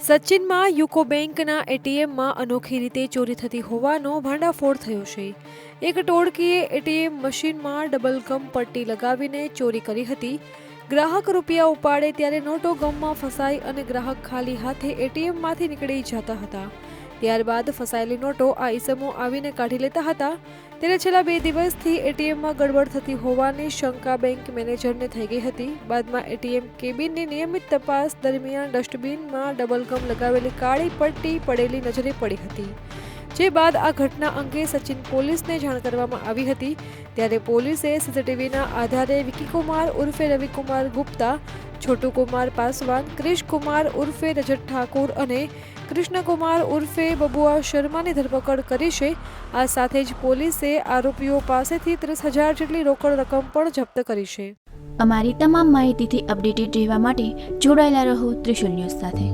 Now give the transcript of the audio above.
સચિનમાં યુકો બેંકના એટીએમમાં અનોખી રીતે ચોરી થતી હોવાનો ભાંડાફોડ થયો છે। એક ટોળકીએ એટીએમ મશીનમાં ડબલ ગમ પટ્ટી લગાવીને ચોરી કરી હતી। ગ્રાહક રૂપિયા ઉપાડે ત્યારે નોટો ગમમાં ફસાઈ અને ગ્રાહક ખાલી હાથે એટીએમમાંથી નીકળી જતા હતા। ત્યારબાદ ફસાયેલી નોટો આ ઈસમો આવીને કાઢી લેતા હતા। ત્યારે છેલ્લા 2 દિવસથી એટીએમમાં ગડબડ થતી હોવાની શંકા બેંક મેનેજરને થઈ ગઈ હતી। બાદમાં એટીએમ કેબિનની નિયમિત તપાસ દરમિયાન ડસ્ટબિનમાં ડબલ ગમ લગાવેલી કાળી પટ્ટી પડેલી નજરે પડી હતી। જે બાદ આ ઘટના અંગે સચિન પોલીસને જાણ કરવામાં આવી હતી। ત્યારે પોલીસે સીસીટીવીના આધારે વિકીકુમાર ઉર્ફે રવિકુમાર ગુપ્તા, છોટુકુમાર પાસવાન, ક્રિશકુમાર ઉર્ફે રજત ઠાકુર અને કૃષ્ણકુમાર ઉર્ફે બબુઆ શર્માની ધરપકડ કરી છે। આ સાથે જ પોલીસે આરોપીઓ પાસેથી 30,000 જેટલી રોકડ રકમ પણ જપ્ત કરી છે। અમારી તમામ માહિતીથી અપડેટેડ રહેવા માટે જોડાયેલા રહો ત્રિશુલ ન્યૂઝ સાથે।